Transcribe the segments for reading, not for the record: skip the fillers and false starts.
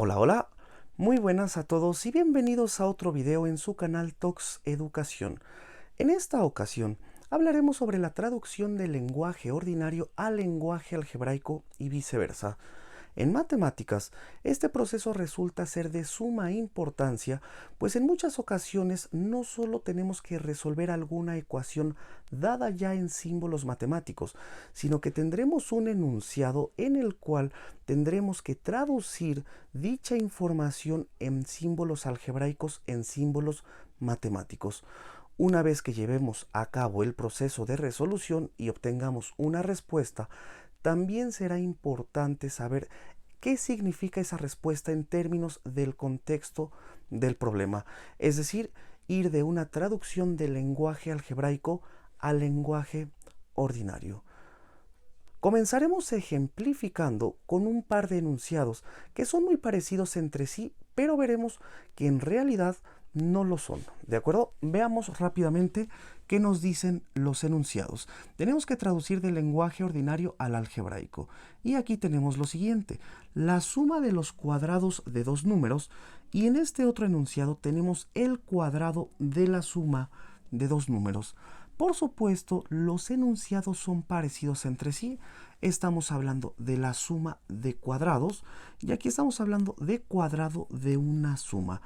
Hola, hola, muy buenas a todos y bienvenidos a otro video en su canal Tox Educación. En esta ocasión hablaremos sobre la traducción del lenguaje ordinario al lenguaje algebraico y viceversa. En matemáticas, este proceso resulta ser de suma importancia, pues en muchas ocasiones no solo tenemos que resolver alguna ecuación dada ya en símbolos matemáticos, sino que tendremos un enunciado en el cual tendremos que traducir dicha información en símbolos algebraicos en símbolos matemáticos. Una vez que llevemos a cabo el proceso de resolución y obtengamos una respuesta, también será importante saber qué significa esa respuesta en términos del contexto del problema, es decir, ir de una traducción del lenguaje algebraico al lenguaje ordinario. Comenzaremos ejemplificando con un par de enunciados que son muy parecidos entre sí, pero veremos que en realidad no lo son. ¿De acuerdo? Veamos rápidamente qué nos dicen los enunciados. Tenemos que traducir del lenguaje ordinario al algebraico. Y aquí tenemos lo siguiente: la suma de los cuadrados de dos números, y en este otro enunciado tenemos el cuadrado de la suma de dos números. Por supuesto, los enunciados son parecidos entre sí. Estamos hablando de la suma de cuadrados y aquí estamos hablando de cuadrado de una suma.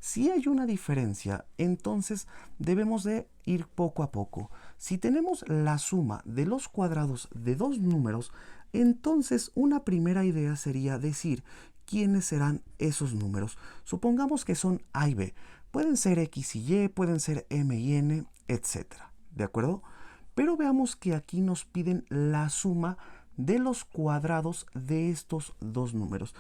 Si hay una diferencia, entonces debemos de ir poco a poco. Si tenemos la suma de los cuadrados de dos números, entonces una primera idea sería decir quiénes serán esos números. Supongamos que son A y B. Pueden ser X y Y, pueden ser M y N, etcétera. ¿De acuerdo? Pero veamos que aquí nos piden la suma de los cuadrados de estos dos números.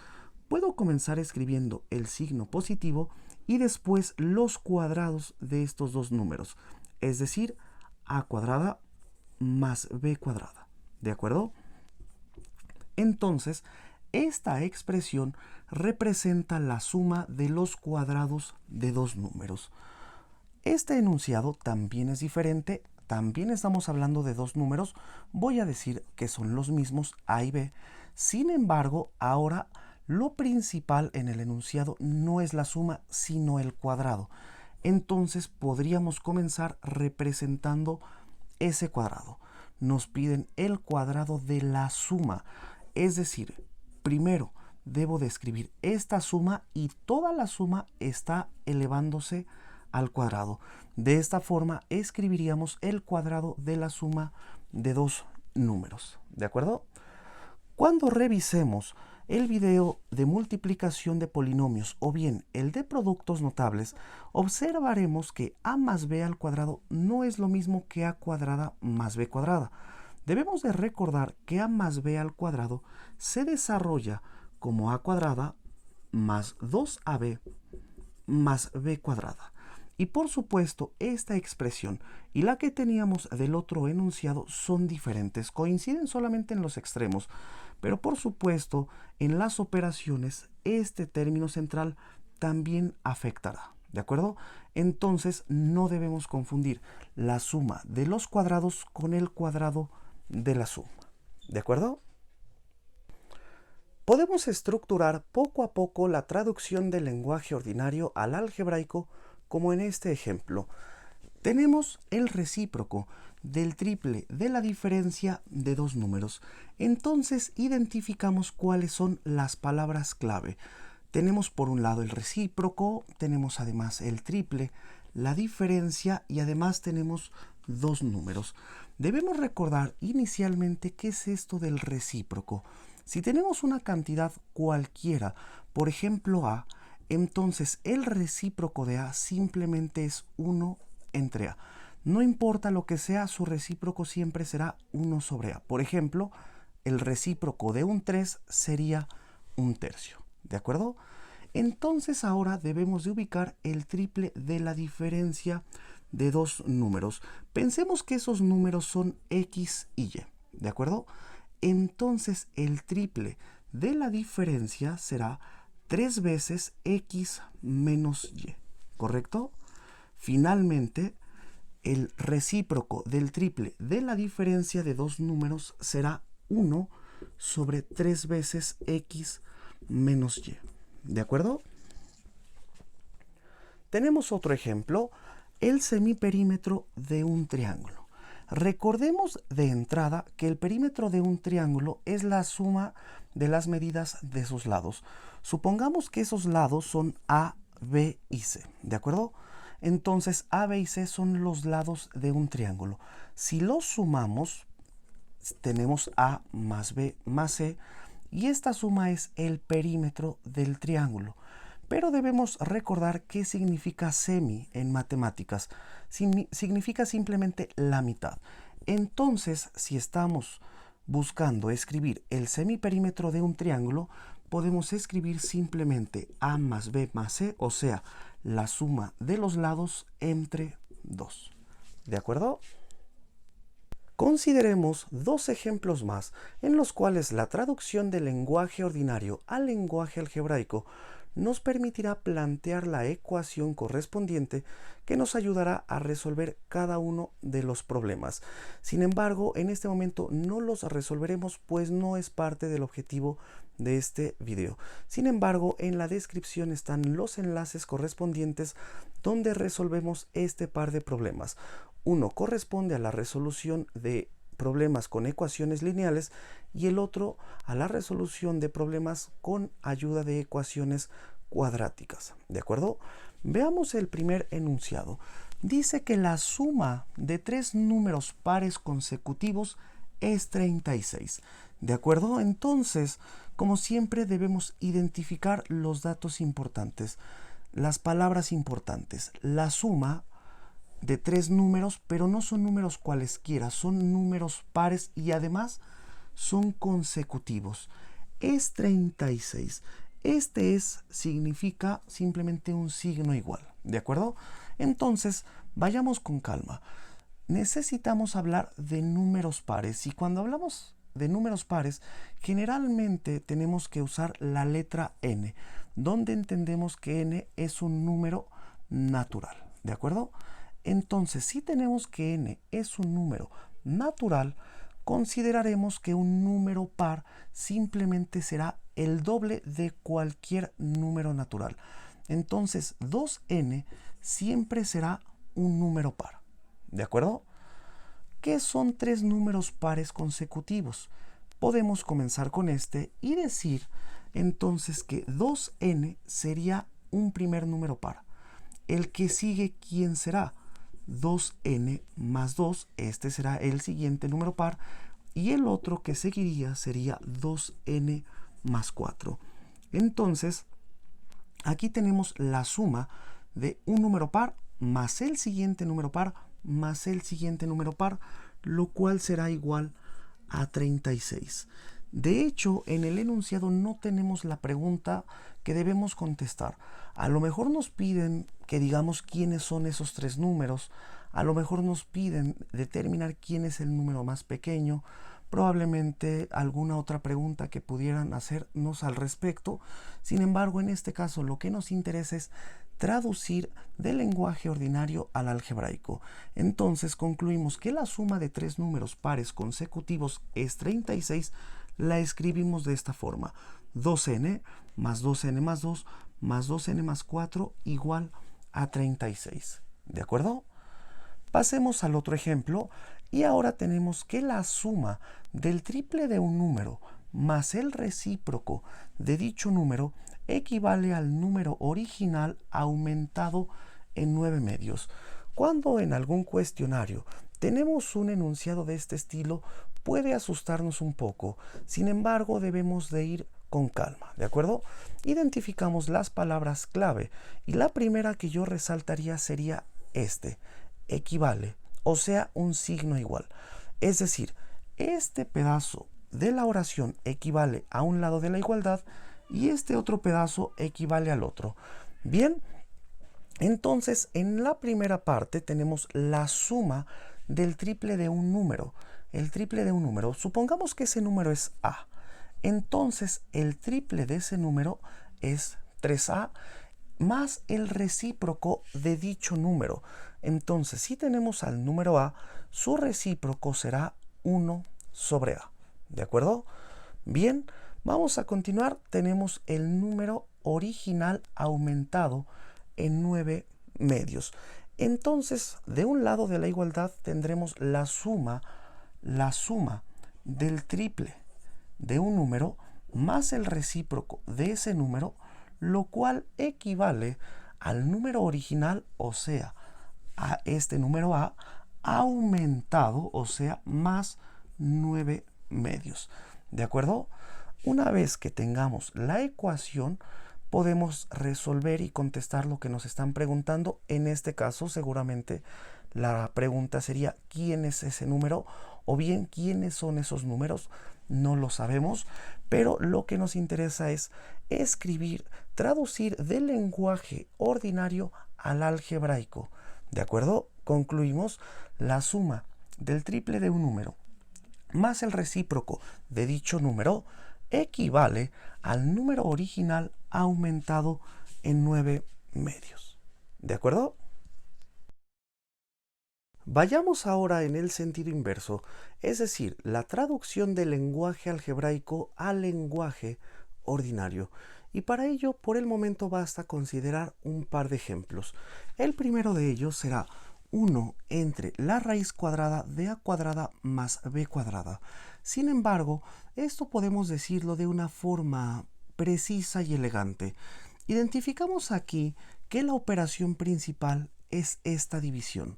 Puedo comenzar escribiendo el signo positivo y después los cuadrados de estos dos números, es decir, a cuadrada más b cuadrada. ¿De acuerdo? Entonces, esta expresión representa la suma de los cuadrados de dos números. Este enunciado también es diferente, también estamos hablando de dos números, voy a decir que son los mismos A y B. Sin embargo, ahora lo principal en el enunciado no es la suma, sino el cuadrado. Entonces podríamos comenzar representando ese cuadrado. Nos piden el cuadrado de la suma, es decir, primero debo de escribir esta suma y toda la suma está elevándose al cuadrado. De esta forma escribiríamos el cuadrado de la suma de dos números. ¿De acuerdo? Cuando revisemos el video de multiplicación de polinomios o bien el de productos notables, observaremos que a más b al cuadrado no es lo mismo que a cuadrada más b cuadrada. Debemos de recordar que a más b al cuadrado se desarrolla como a cuadrada más 2ab más b cuadrada. Y por supuesto, esta expresión y la que teníamos del otro enunciado son diferentes, coinciden solamente en los extremos, pero por supuesto, en las operaciones, este término central también afectará, ¿de acuerdo? Entonces, no debemos confundir la suma de los cuadrados con el cuadrado de la suma, ¿de acuerdo? Podemos estructurar poco a poco la traducción del lenguaje ordinario al algebraico como en este ejemplo. Tenemos el recíproco del triple de la diferencia de dos números. Entonces identificamos cuáles son las palabras clave. Tenemos por un lado el recíproco, tenemos además el triple, la diferencia y además tenemos dos números. Debemos recordar inicialmente qué es esto del recíproco. Si tenemos una cantidad cualquiera, por ejemplo A, entonces el recíproco de A simplemente es 1 entre A. No importa lo que sea, su recíproco siempre será 1 sobre A. Por ejemplo, el recíproco de un 3 sería un tercio. ¿De acuerdo? Entonces ahora debemos de ubicar el triple de la diferencia de dos números. Pensemos que esos números son X y Y. ¿De acuerdo? Entonces el triple de la diferencia será 3 veces X menos Y. ¿Correcto? Finalmente, el recíproco del triple de la diferencia de dos números será 1 sobre 3 veces X menos Y. ¿De acuerdo? Tenemos otro ejemplo, el semiperímetro de un triángulo. Recordemos de entrada que el perímetro de un triángulo es la suma de las medidas de sus lados. Supongamos que esos lados son A, B y C, ¿de acuerdo? Entonces A, B y C son los lados de un triángulo. Si los sumamos, tenemos A más B más C y esta suma es el perímetro del triángulo. Pero debemos recordar qué significa semi en matemáticas. Significa simplemente la mitad. Entonces, si estamos buscando escribir el semiperímetro de un triángulo, podemos escribir simplemente A más B más C, o sea, la suma de los lados entre 2. ¿De acuerdo? Consideremos dos ejemplos más en los cuales la traducción del lenguaje ordinario al lenguaje algebraico nos permitirá plantear la ecuación correspondiente que nos ayudará a resolver cada uno de los problemas. Sin embargo, en este momento no los resolveremos, pues no es parte del objetivo de este video. Sin embargo, en la descripción están los enlaces correspondientes donde resolvemos este par de problemas. Uno corresponde a la resolución de problemas con ecuaciones lineales y el otro a la resolución de problemas con ayuda de ecuaciones cuadráticas. ¿De acuerdo? Veamos el primer enunciado. Dice que la suma de tres números pares consecutivos es 36. ¿De acuerdo? Entonces, como siempre, debemos identificar los datos importantes, las palabras importantes. La suma de tres números, pero no son números cualesquiera, son números pares y además son consecutivos. Es 36. Significa simplemente un signo igual, ¿de acuerdo? Entonces, vayamos con calma. Necesitamos hablar de números pares y cuando hablamos de números pares, generalmente tenemos que usar la letra n, donde entendemos que n es un número natural, ¿de acuerdo? Entonces, si tenemos que n es un número natural, consideraremos que un número par simplemente será el doble de cualquier número natural. Entonces, 2n siempre será un número par. ¿De acuerdo? ¿Qué son tres números pares consecutivos? Podemos comenzar con este y decir entonces que 2n sería un primer número par. El que sigue, ¿quién será? 2n más 2, este será el siguiente número par, y el otro que seguiría sería 2n más 4. Entonces, aquí tenemos la suma de un número par más el siguiente número par más el siguiente número par, lo cual será igual a 36. De hecho, en el enunciado no tenemos la pregunta que debemos contestar. A lo mejor nos piden que digamos quiénes son esos tres números, a lo mejor nos piden determinar quién es el número más pequeño, probablemente alguna otra pregunta que pudieran hacernos al respecto. Sin embargo, en este caso lo que nos interesa es traducir del lenguaje ordinario al algebraico. Entonces concluimos que la suma de tres números pares consecutivos es 36. La escribimos de esta forma: 2n más 2n más 2 más 2n más 4 igual a 36. ¿De acuerdo? Pasemos al otro ejemplo y ahora tenemos que la suma del triple de un número más el recíproco de dicho número equivale al número original aumentado en 9 medios. Cuando en algún cuestionario tenemos un enunciado de este estilo, puede asustarnos un poco. Sin embargo, debemos de ir con calma, ¿de acuerdo? Identificamos las palabras clave y la primera que yo resaltaría sería equivale, o sea, un signo igual. Es decir, este pedazo de la oración equivale a un lado de la igualdad y este otro pedazo equivale al otro. Bien, entonces en la primera parte tenemos la suma del triple de un número. El triple de un número, supongamos que ese número es A. Entonces el triple de ese número es 3A más el recíproco de dicho número. Entonces, si tenemos al número A, su recíproco será 1 sobre A. ¿De acuerdo? Bien, vamos a continuar. Tenemos el número original aumentado en 9 medios. Entonces, de un lado de la igualdad tendremos la suma del triple de un número más el recíproco de ese número, lo cual equivale al número original, o sea, a este número A aumentado, o sea, más 9 medios. ¿De acuerdo? Una vez que tengamos la ecuación, podemos resolver y contestar lo que nos están preguntando. En este caso, seguramente la pregunta sería ¿quién es ese número? O bien, ¿quiénes son esos números? No lo sabemos, pero lo que nos interesa es escribir, traducir del lenguaje ordinario al algebraico. ¿De acuerdo? Concluimos la suma del triple de un número más el recíproco de dicho número equivale al número original aumentado en 9 medios. ¿De acuerdo? Vayamos ahora en el sentido inverso, es decir, la traducción del lenguaje algebraico al lenguaje ordinario. Y para ello, por el momento basta considerar un par de ejemplos. El primero de ellos será 1 entre la raíz cuadrada de a cuadrada más b cuadrada. Sin embargo, esto podemos decirlo de una forma precisa y elegante. Identificamos aquí que la operación principal es esta división,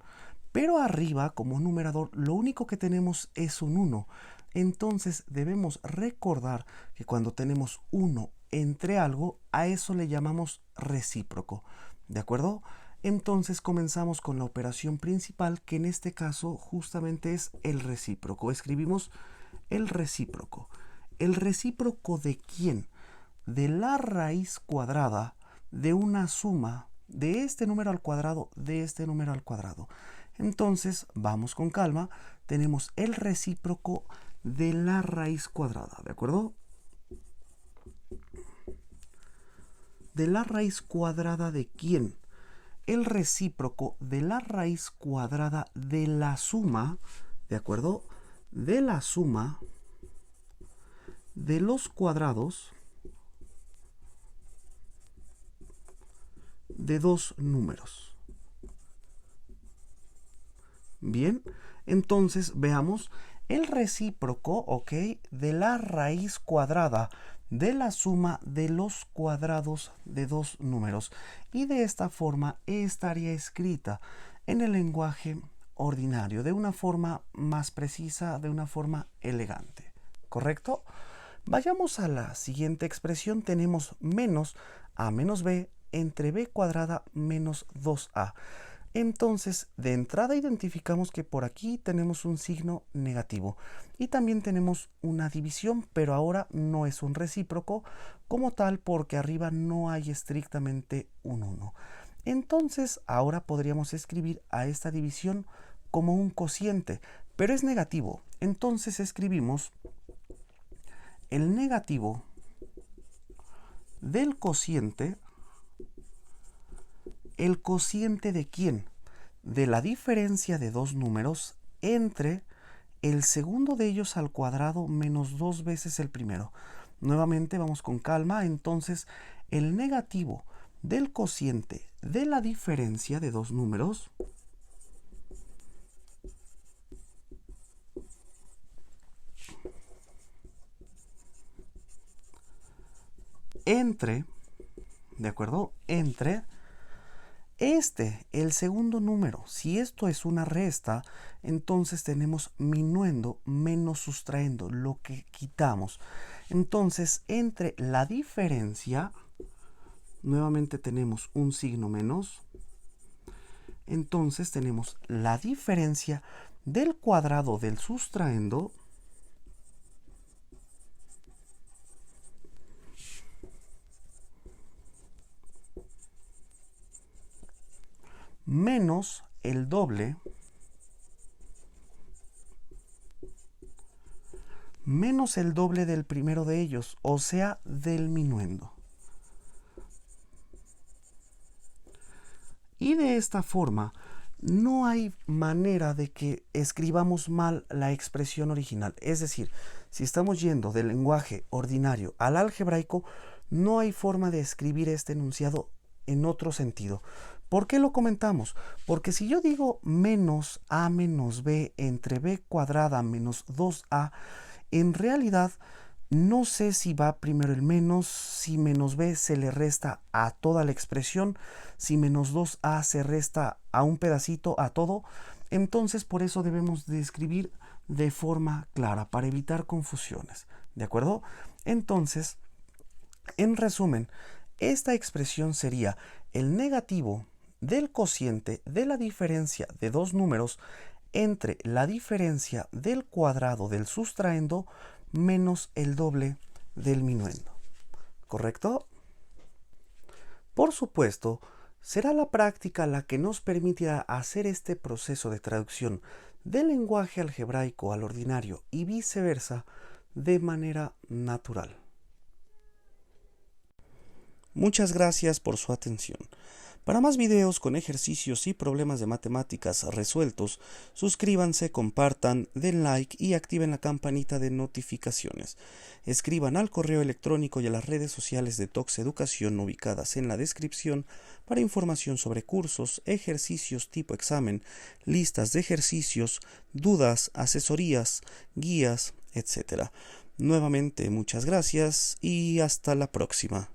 pero arriba como numerador lo único que tenemos es un 1. Entonces debemos recordar que cuando tenemos 1 entre algo, a eso le llamamos recíproco. ¿De acuerdo? Entonces comenzamos con la operación principal, que en este caso justamente es el recíproco. Escribimos el recíproco. ¿El recíproco de quién? De la raíz cuadrada de una suma de este número al cuadrado de este número al cuadrado. Entonces, vamos con calma. Tenemos el recíproco de la raíz cuadrada, ¿de acuerdo? ¿De la raíz cuadrada de quién? El recíproco de la raíz cuadrada de la suma, ¿de acuerdo? De la suma de los cuadrados de dos números. Bien, entonces veamos el recíproco, ¿ok? De la raíz cuadrada de la suma de los cuadrados de dos números. Y de esta forma estaría escrita en el lenguaje ordinario, de una forma más precisa, de una forma elegante. ¿Correcto? Vayamos a la siguiente expresión. Tenemos menos a menos b entre b cuadrada menos 2a. Entonces, de entrada identificamos que por aquí tenemos un signo negativo y también tenemos una división, pero ahora no es un recíproco como tal porque arriba no hay estrictamente un 1. Entonces, ahora podríamos escribir a esta división como un cociente, pero es negativo. Entonces escribimos el negativo del cociente. ¿El cociente de quién? De la diferencia de dos números entre el segundo de ellos al cuadrado menos 2 veces el primero. Nuevamente vamos con calma. Entonces, el negativo del cociente de la diferencia de dos números entre, ¿de acuerdo? Entre el segundo número. Si esto es una resta, entonces tenemos minuendo menos sustraendo, lo que quitamos. Entonces, entre la diferencia, nuevamente tenemos un signo menos. Entonces tenemos la diferencia del cuadrado del sustraendo menos el doble del primero de ellos, o sea, del minuendo. Y de esta forma no hay manera de que escribamos mal la expresión original. Es decir, si estamos yendo del lenguaje ordinario al algebraico, no hay forma de escribir este enunciado en otro sentido. ¿Por qué lo comentamos? Porque si yo digo menos a menos b entre b cuadrada menos 2a, en realidad no sé si va primero el menos, si menos b se le resta a toda la expresión, si menos 2a se resta a un pedacito, a todo. Entonces por eso debemos de escribir de forma clara para evitar confusiones. ¿De acuerdo? Entonces, en resumen, esta expresión sería el negativo del cociente de la diferencia de dos números entre la diferencia del cuadrado del sustraendo menos el doble del minuendo. ¿Correcto? Por supuesto, será la práctica la que nos permitirá hacer este proceso de traducción del lenguaje algebraico al ordinario y viceversa de manera natural. Muchas gracias por su atención. Para más videos con ejercicios y problemas de matemáticas resueltos, suscríbanse, compartan, den like y activen la campanita de notificaciones. Escriban al correo electrónico y a las redes sociales de Tox Educación ubicadas en la descripción para información sobre cursos, ejercicios tipo examen, listas de ejercicios, dudas, asesorías, guías, etc. Nuevamente, muchas gracias y hasta la próxima.